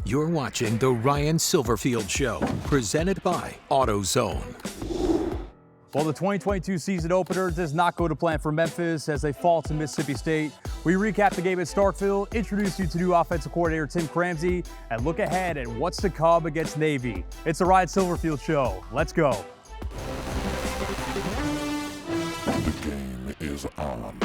You're watching The Ryan Silverfield Show, presented by AutoZone. Well, the 2022 season opener does not go to plan for Memphis as they fall to Mississippi State. We recap the game at Starkville, introduce you to new offensive coordinator Tim Cramsey, and look ahead at what's to come against Navy. It's the Ryan Silverfield Show. Let's go. The game is on.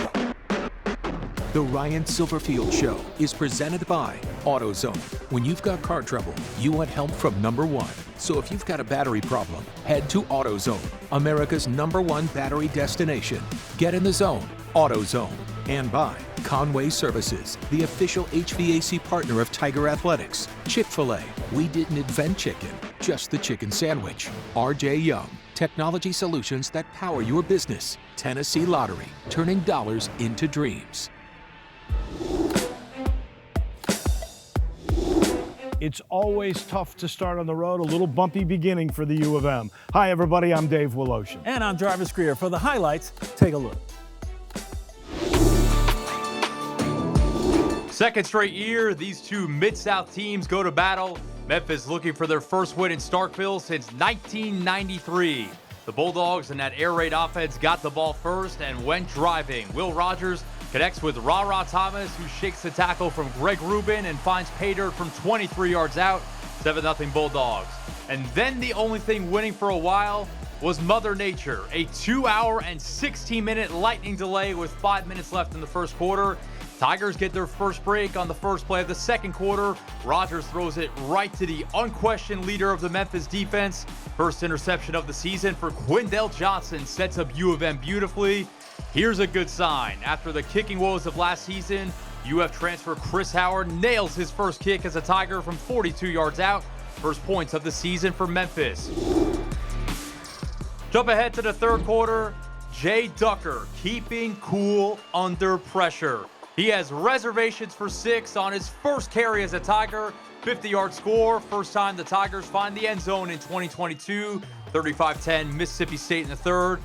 The Ryan Silverfield Show is presented by AutoZone. When you've got car trouble, you want help from number one. So if you've got a battery problem, head to AutoZone, America's #1 battery destination. Get in the zone, AutoZone. And by Conway Services, the official HVAC partner of Tiger Athletics. Chick-fil-A, we didn't invent chicken, just the chicken sandwich. RJ Young, technology solutions that power your business. Tennessee Lottery, turning dollars into dreams. It's always tough to start on the road, a little bumpy beginning for the U of M. Hi, everybody, I'm Dave Woloshin. And I'm Jarvis Greer. For the highlights, take a look. Second straight year, these two Mid-South teams go to battle. Memphis looking for their first win in Starkville since 1993. The Bulldogs and that air raid offense got the ball first and went driving. Will Rogers connects with Ra Thomas, who shakes the tackle from Greg Rubin and finds pay dirt from 23 yards out. 7-0 Bulldogs. And then the only thing winning for a while was Mother Nature. A 2-hour and 16-minute lightning delay with 5 minutes left in the first quarter. Tigers get their first break on the first play of the second quarter. Rogers throws it right to the unquestioned leader of the Memphis defense. First interception of the season for Quindell Johnson sets up U of M beautifully. Here's a good sign. After the kicking woes of last season, UF transfer Chris Howard nails his first kick as a Tiger from 42 yards out. First points of the season for Memphis. Jump ahead to the third quarter. Jay Ducker keeping cool under pressure. He has reservations for 6 on his first carry as a Tiger. 50-yard score. First time the Tigers find the end zone in 2022. 35-10 Mississippi State in the third.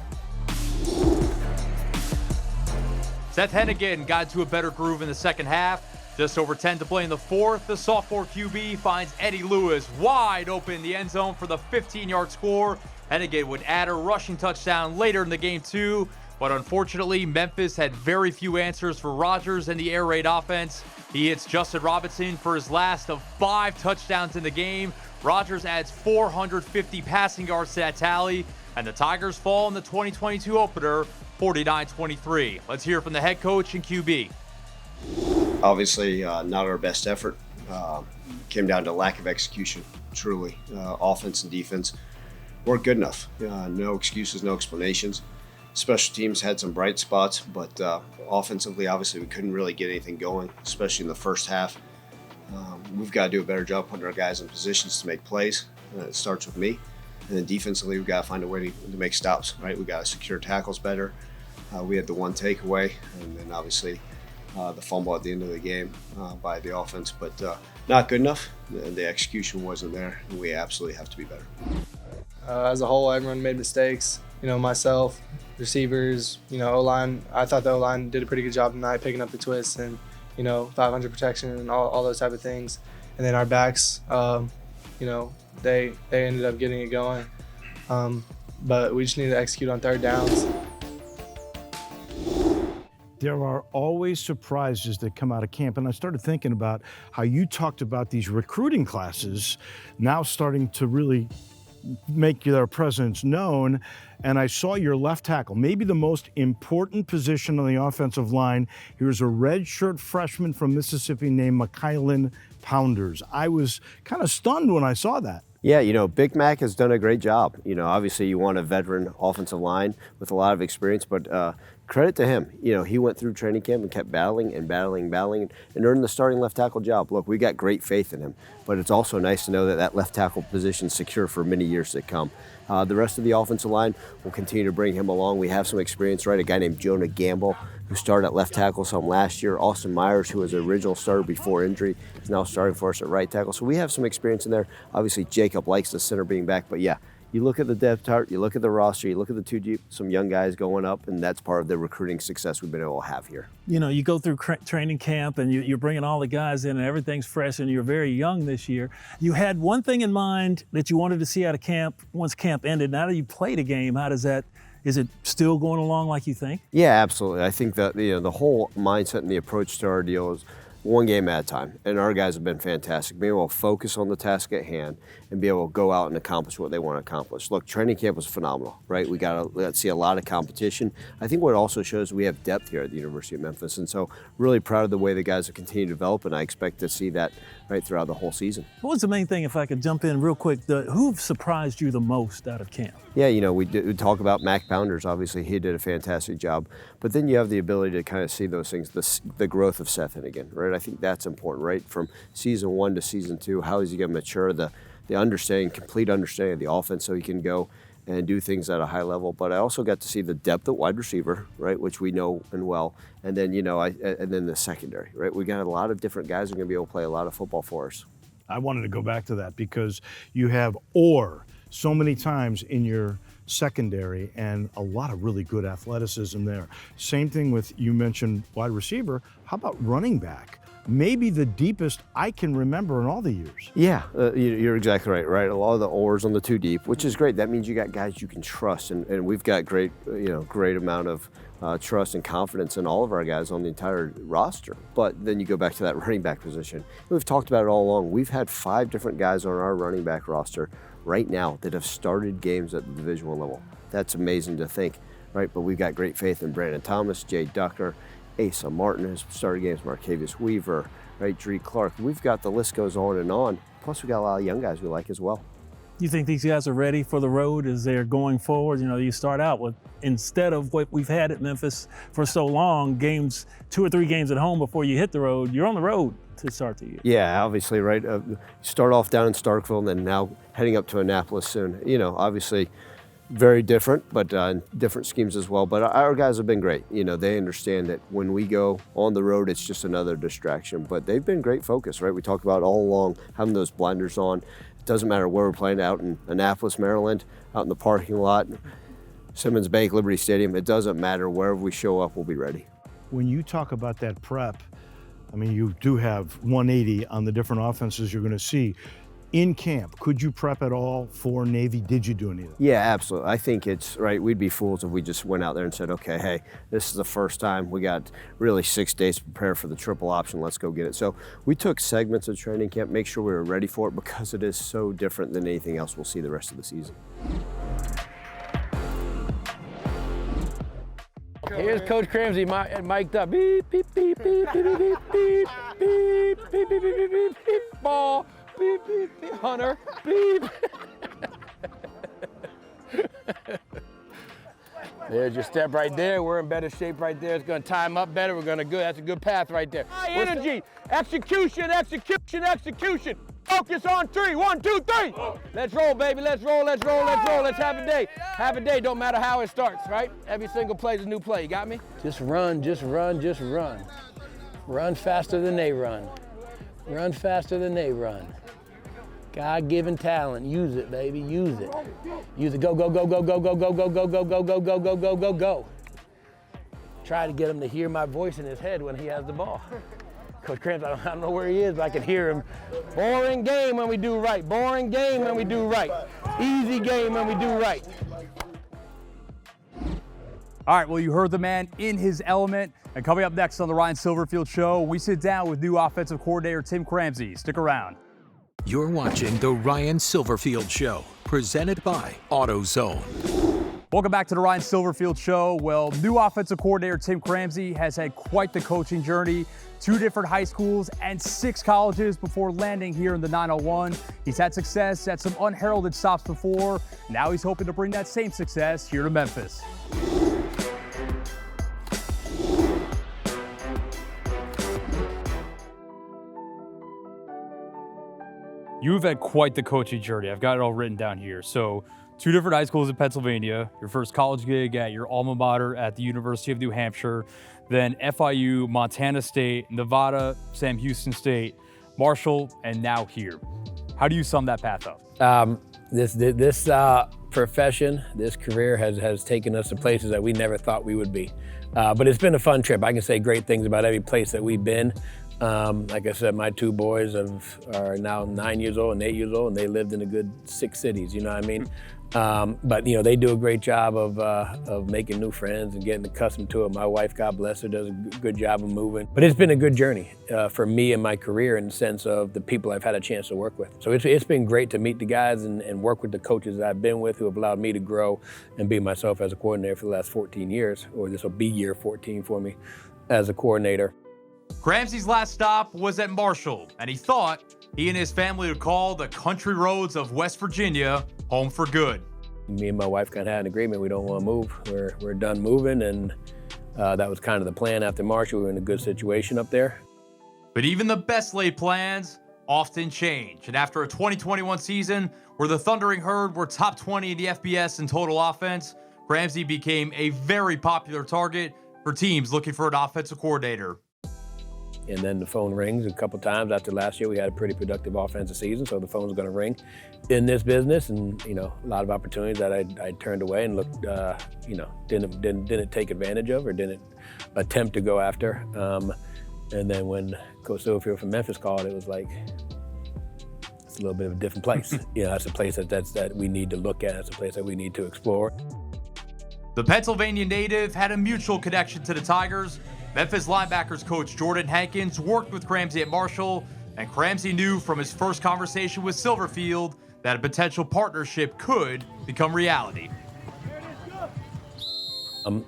Seth Hennigan got to a better groove in the second half. Just over 10 to play in the fourth. The sophomore QB finds Eddie Lewis wide open in the end zone for the 15-yard score. Hennigan would add a rushing touchdown later in the game too. But unfortunately, Memphis had very few answers for Rogers and the air raid offense. He hits Justin Robinson for his last of 5 touchdowns in the game. Rogers adds 450 passing yards to that tally. And the Tigers fall in the 2022 opener, 49-23. Let's hear from the head coach and QB. Obviously, not our best effort. Came down to lack of execution, truly. Offense and defense weren't good enough. No excuses, no explanations. Special teams had some bright spots, but offensively, obviously, we couldn't really get anything going, especially in the first half. We've got to do a better job putting our guys in positions to make plays. It starts with me. And then defensively, we've got to find a way to make stops, right? We've got to secure tackles better. We had the one takeaway, and then obviously the fumble at the end of the game by the offense, but not good enough. The execution wasn't there, and we absolutely have to be better. As a whole, everyone made mistakes. Myself, receivers, O-line. I thought the O-line did a pretty good job tonight picking up the twists and, 500 protection and all those type of things. And then our backs, they ended up getting it going. But we just need to execute on third downs. There are always surprises that come out of camp, and I started thinking about how you talked about these recruiting classes now starting to really make their presence known, and I saw your left tackle, maybe the most important position on the offensive line. Here's a redshirt freshman from Mississippi named Mikaelin Pounders. I was kind of stunned when I saw that. Yeah, Big Mac has done a great job. Obviously you want a veteran offensive line with a lot of experience, but credit to him. He went through training camp and kept battling and earned the starting left tackle job. Look, we got great faith in him, but it's also nice to know that left tackle position is secure for many years to come. The rest of the offensive line will continue to bring him along. We have some experience, right? A guy named Jonah Gamble, who started at left tackle some last year. Austin Myers, who was the original starter before injury, is now starting for us at right tackle. So we have some experience in there. Obviously, Jacob likes the center being back, but yeah, you look at the depth chart, you look at the roster, you look at the two deep, some young guys going up, and that's part of the recruiting success we've been able to have here. You know, you go through training camp and you're bringing all the guys in and everything's fresh and you're very young this year. You had one thing in mind that you wanted to see out of camp once camp ended. Now that you played a game, is it still going along like you think? Yeah, absolutely. I think that the whole mindset and the approach to our deal is one game at a time, and our guys have been fantastic. Being able to focus on the task at hand and be able to go out and accomplish what they want to accomplish. Look, training camp was phenomenal, right? We got to see a lot of competition. I think what it also shows we have depth here at the University of Memphis, and so really proud of the way the guys have continued to develop, and I expect to see that right throughout the whole season. What was the main thing, if I could jump in real quick, who surprised you the most out of camp? Yeah, we talk about Mac Pounders. Obviously, he did a fantastic job. But then you have the ability to kind of see those things, the growth of Seth again, right? I think that's important, right? From season 1 to season 2, how is he going to mature the complete understanding of the offense so he can go and do things at a high level. But I also got to see the depth at wide receiver, right, which we know and well. And then, and then the secondary, right? We got a lot of different guys who are going to be able to play a lot of football for us. I wanted to go back to that because you have so many times in your secondary and a lot of really good athleticism there. Same thing with, you mentioned wide receiver. How about running back? Maybe the deepest I can remember in all the years. Yeah, you're exactly right? A lot of the oars on the two deep, which is great. That means you got guys you can trust, and we've got great amount of trust and confidence in all of our guys on the entire roster. But then you go back to that running back position. We've talked about it all along. We've had 5 different guys on our running back roster right now that have started games at the Division I level. That's amazing to think, right? But we've got great faith in Brandon Thomas, Jay Ducker, Asa Martin has started games, Marcavius Weaver, right? Dree Clark. We've got, the list goes on and on. Plus we got a lot of young guys we like as well. You think these guys are ready for the road as they're going forward? You start out with, instead of what we've had at Memphis for so long, 2 or 3 games at home before you hit the road, you're on the road to start the year. Yeah, obviously, right? Start off down in Starkville and then now heading up to Annapolis soon. Obviously very different, but different schemes as well. But our guys have been great. They understand that when we go on the road, it's just another distraction. But they've been great focus, right? We talked about all along having those blinders on. It doesn't matter where we're playing, out in Annapolis, Maryland, out in the parking lot, Simmons Bank, Liberty Stadium. It doesn't matter. Wherever we show up, we'll be ready. When you talk about that prep, you do have 180 on the different offenses you're going to see. In camp, could you prep at all for Navy? Did you do anything? Yeah, absolutely. I think it's right. We'd be fools if we just went out there and said, okay, hey, this is the first time. We got really 6 days to prepare for the triple option. Let's go get it. So we took segments of training camp, make sure we were ready for it because it is so different than anything else we'll see the rest of the season. Here's Coach Cramsey mic'd up. Beep, beep, beep, beep, beep, beep, beep, beep, beep, beep, beep, beep, beep, beep, ball. Beep, beep, beep, Hunter, beep. There's your step right there. We're in better shape right there. It's going to time up better. We're going to go. That's a good path right there. High energy, execution, execution, execution. Focus on 3. 1, 2, 3. Let's roll, baby. Let's roll, let's roll, let's roll. Let's have a day. Have a day. Don't matter how it starts, right? Every single play is a new play. You got me? Just run, just run, just run. Run faster than they run. Run faster than they run. God-given talent. Use it, baby. Use it. Use it. Go, go, go, go, go, go, go, go, go, go, go, go, go, go, go, go, go. Try to get him to hear my voice in his head when he has the ball. Coach Krantz, I don't know where he is, but I can hear him. Boring game when we do right. Boring game when we do right. Easy game when we do right. All right, well, you heard the man in his element. And coming up next on the Ryan Silverfield Show, we sit down with new offensive coordinator Tim Cramsey. Stick around. You're watching the Ryan Silverfield Show, presented by AutoZone. Welcome back to the Ryan Silverfield Show. Well, new offensive coordinator Tim Cramsey has had quite the coaching journey. 2 different high schools and 6 colleges before landing here in the 901. He's had success at some unheralded stops before. Now he's hoping to bring that same success here to Memphis. You've had quite the coaching journey. I've got it all written down here. So 2 different high schools in Pennsylvania, your first college gig at your alma mater at the University of New Hampshire, then FIU, Montana State, Nevada, Sam Houston State, Marshall, and now here. How do you sum that path up? This profession, this career has taken us to places that we never thought we would be. But it's been a fun trip. I can say great things about every place that we've been. Like I said, my two boys are now 9 years old and 8 years old, and they lived in a good 6 cities, you know what I mean? But they do a great job of making new friends and getting accustomed to it. My wife, God bless her, does a good job of moving. But it's been a good journey for me and my career in the sense of the people I've had a chance to work with. So it's been great to meet the guys and work with the coaches that I've been with who have allowed me to grow and be myself as a coordinator for the last 14 years, or this will be year 14 for me as a coordinator. Ramsey's last stop was at Marshall, and he thought he and his family would call the country roads of West Virginia home for good. Me and my wife kind of had an agreement. We don't want to move. We're done moving, and that was kind of the plan after Marshall. We were in a good situation up there. But even the best laid plans often change, and after a 2021 season where the Thundering Herd were top 20 in the FBS in total offense, Ramsey became a very popular target for teams looking for an offensive coordinator. And then the phone rings a couple times. After last year, we had a pretty productive offensive season, so the phone's going to ring in this business. And a lot of opportunities that I turned away and looked, didn't take advantage of or didn't attempt to go after. And then when Coach Silverfield from Memphis called, it was like it's a little bit of a different place. That's a place that we need to look at. It's a place that we need to explore. The Pennsylvania native had a mutual connection to the Tigers. Memphis linebackers coach Jordan Hankins worked with Ramsey at Marshall, and Ramsey knew from his first conversation with Silverfield that a potential partnership could become reality.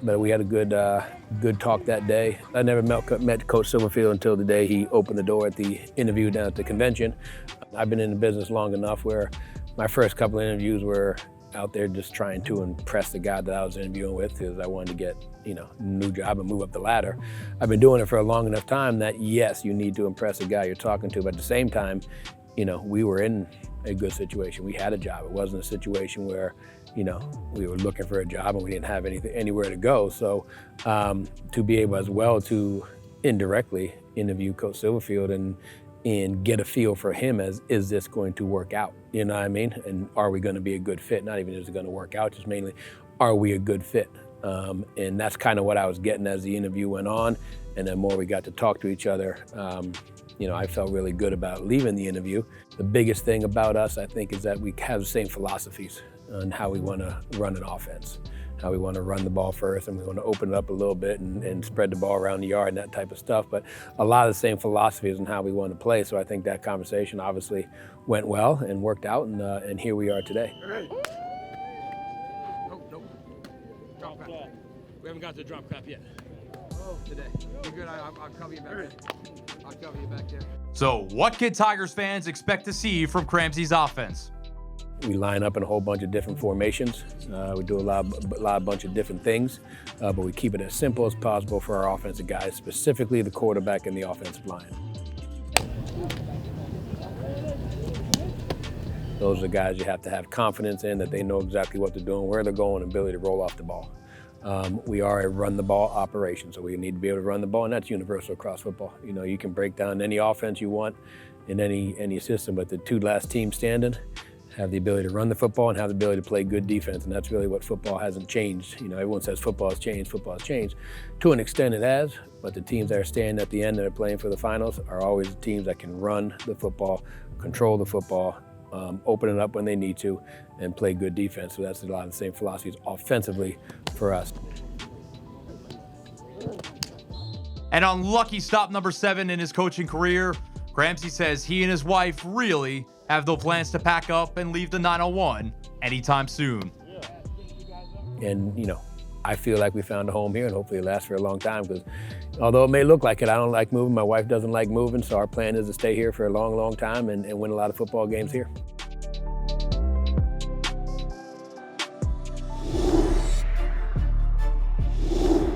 But we had a good talk that day. I never met Coach Silverfield until the day he opened the door at the interview down at the convention. I've been in the business long enough where my first couple of interviews were out there just trying to impress the guy that I was interviewing with because I wanted to get, a new job and move up the ladder. I've been doing it for a long enough time that yes, you need to impress the guy you're talking to, but at the same time, we were in a good situation. We had a job. It wasn't a situation where, we were looking for a job and we didn't have anywhere to go. So to be able as well to indirectly interview Coach Silverfield and get a feel for him as, is this going to work out? You know what I mean? And are we going to be a good fit? Not even is it going to work out, just mainly, are we a good fit? And that's kind of what I was getting as the interview went on. And the more we got to talk to each other, I felt really good about leaving the interview. The biggest thing about us, I think, is that we have the same philosophies on how we want to run an offense, how we want to run the ball first, and we want to open it up a little bit and spread the ball around the yard and that type of stuff. But a lot of the same philosophies on how we want to play. So I think that conversation obviously went well and worked out, and here we are today. Drop clap. We haven't got to the drop clap yet. Today. You're good. I'll cover you back there. I'll cover you back there. So what can Tigers fans expect to see from Ramsey's offense? We line up in a whole bunch of different formations. We do a bunch of different things, but we keep it as simple as possible for our offensive guys, specifically the quarterback and the offensive line. Those are the guys you have to have confidence in, that they know exactly what they're doing, where they're going, and ability to roll off the ball. We are a run-the-ball operation, so we need to be able to run the ball, and that's universal across football. You can break down any offense you want in any system, but the two last teams standing have the ability to run the football and have the ability to play good defense, and that's really what football hasn't changed. Everyone says football has changed. To an extent it has, but the teams that are staying at the end that are playing for the finals are always the teams that can run the football, control the football, open it up when they need to, and play good defense. So that's a lot of the same philosophies offensively for us. And on lucky stop number 7 in his coaching career, Ramsey says he and his wife really have no plans to pack up and leave the 901 anytime soon. And, I feel like we found a home here, and hopefully it lasts for a long time, because although it may look like it, I don't like moving. My wife doesn't like moving, so our plan is to stay here for a long, long time and win a lot of football games here.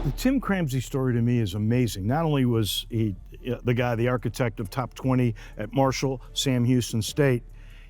The Tim Ramsey story to me is amazing. Not only was he the architect of top 20 at Marshall, Sam Houston State,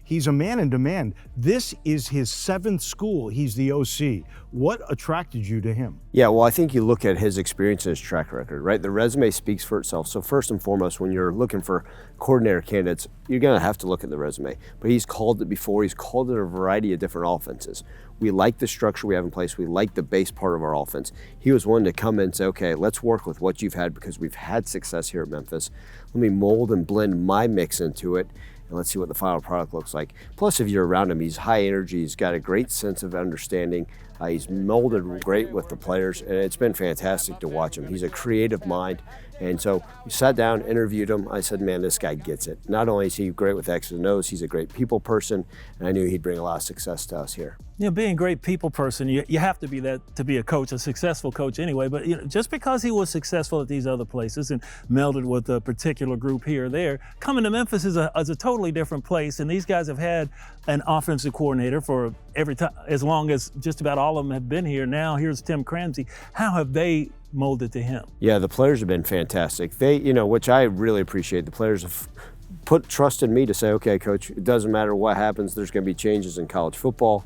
He's a man in demand. This is his 7th school. He's the OC. What attracted you to him? Yeah, well, I think you look at his experience and his track record, right? The resume speaks for itself. So first and foremost, when you're looking for coordinator candidates, you're going to have to look at the resume. But he's called it before. He's called it a variety of different offenses. We like the structure we have in place. We like the base part of our offense. He was one to come in and say, okay, let's work with what you've had because we've had success here at Memphis. Let me mold and blend my mix into it, and let's see what the final product looks like. Plus, if you're around him, he's high energy. He's got a great sense of understanding. He's molded great with the players, and it's been fantastic to watch him. He's a creative mind, and so we sat down, interviewed him. I said, man, this guy gets it. Not only is he great with X's and O's, he's a great people person, and I knew he'd bring a lot of success to us here. You know, being a great people person, you have to be that to be a coach, a successful coach anyway. But you know, just because he was successful at these other places and melded with a particular group here or there, coming to Memphis is a totally different place. And these guys have had an offensive coordinator for every time, as long as just about all of them have been here. Now here's Tim Cramsey. How have they molded to him? Yeah, the players have been fantastic. They, which I really appreciate. The players have put trust in me to say, okay, coach, it doesn't matter what happens. There's going to be changes in college football.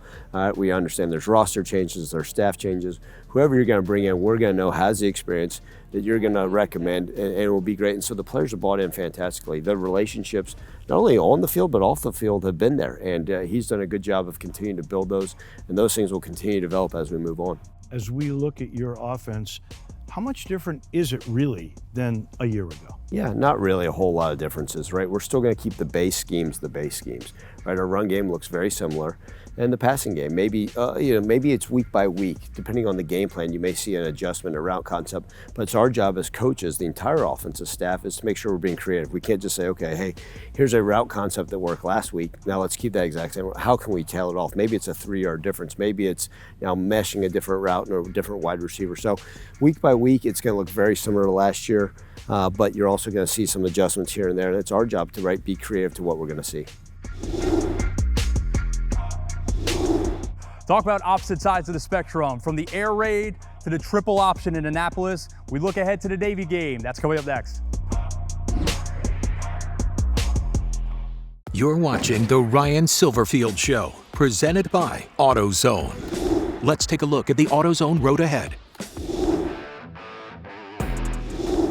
We understand there's roster changes, there's staff changes. Whoever you're going to bring in, we're going to know has the experience that you're going to recommend, and it will be great. And so the players have bought in fantastically. The relationships, not only on the field, but off the field have been there. And he's done a good job of continuing to build those, and those things will continue to develop as we move on. As we look at your offense, how much different is it really than a year ago? Yeah, not really a whole lot of differences, right? We're still going to keep the base schemes, right? Our run game looks very similar, and the passing game, maybe it's week by week, depending on the game plan. You may see an adjustment, a route concept, but it's our job as coaches, the entire offensive staff, is to make sure we're being creative. We can't just say, okay, hey, here's a route concept that worked last week. Now let's keep that exact same. How can we tail it off? Maybe it's a 3-yard difference. Maybe it's now meshing a different route and a different wide receiver. So week by week, it's going to look very similar to last year, but you're also going to see some adjustments here and there. And it's our job to be creative to what we're going to see. Talk about opposite sides of the spectrum. From the air raid to the triple option in Annapolis, we look ahead to the Navy game. That's coming up next. You're watching The Ryan Silverfield Show, presented by AutoZone. Let's take a look at the AutoZone road ahead.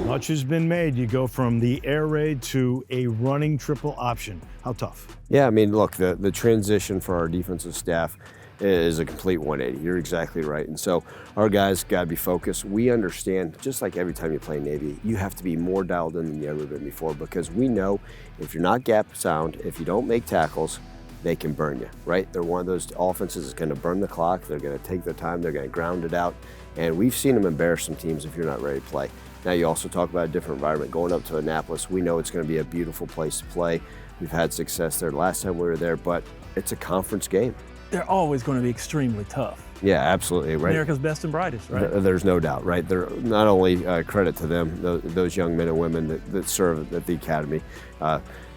Much has been made. You go from the air raid to a running triple option. How tough? Yeah, I mean, look, the transition for our defensive staff is a complete 180. You're exactly right. And so our guys got to be focused. We understand, just like every time you play Navy, you have to be more dialed in than you ever been before, because we know if you're not gap sound, if you don't make tackles, they can burn you, right? They're one of those offenses that's going to burn the clock. They're going to take their time. They're going to ground it out. And we've seen them embarrass some teams if you're not ready to play. Now, you also talk about a different environment. Going up to Annapolis, we know it's going to be a beautiful place to play. We've had success there last time we were there, but it's a conference game. They're always going to be extremely tough. Yeah, absolutely, right? America's best and brightest, right? There's no doubt, right? They're not only credit to them, those young men and women that serve at the academy.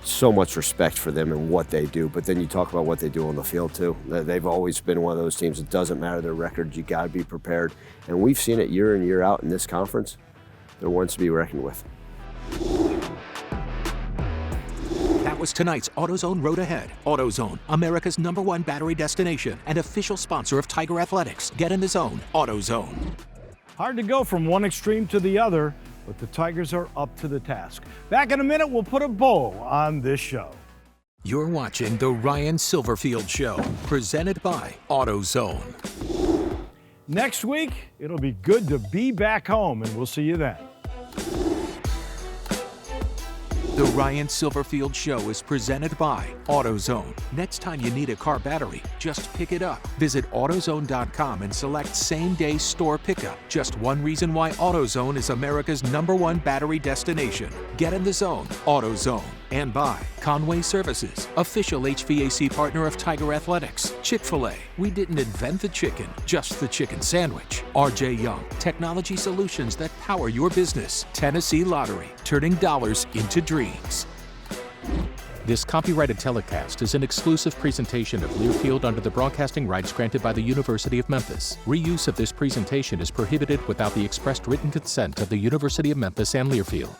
So much respect for them and what they do, but then you talk about what they do on the field too. They've always been one of those teams. It doesn't matter their record, you got to be prepared. And we've seen it year in, year out in this conference. They're ones to be reckoned with. That was tonight's AutoZone Road Ahead. AutoZone, America's #1 battery destination and official sponsor of Tiger Athletics. Get in the zone, AutoZone. Hard to go from one extreme to the other, but the Tigers are up to the task. Back in a minute, we'll put a bow on this show. You're watching The Ryan Silverfield Show, presented by AutoZone. Next week, it'll be good to be back home, and we'll see you then. The Ryan Silverfield Show is presented by AutoZone. Next time you need a car battery, just pick it up. Visit AutoZone.com and select same-day store pickup. Just one reason why AutoZone is America's #1 battery destination. Get in the zone, AutoZone. And by Conway Services, official HVAC partner of Tiger Athletics. Chick-fil-A, we didn't invent the chicken, just the chicken sandwich. RJ Young, technology solutions that power your business. Tennessee Lottery, turning dollars into dreams. This copyrighted telecast is an exclusive presentation of Learfield under the broadcasting rights granted by the University of Memphis. Reuse of this presentation is prohibited without the expressed written consent of the University of Memphis and Learfield.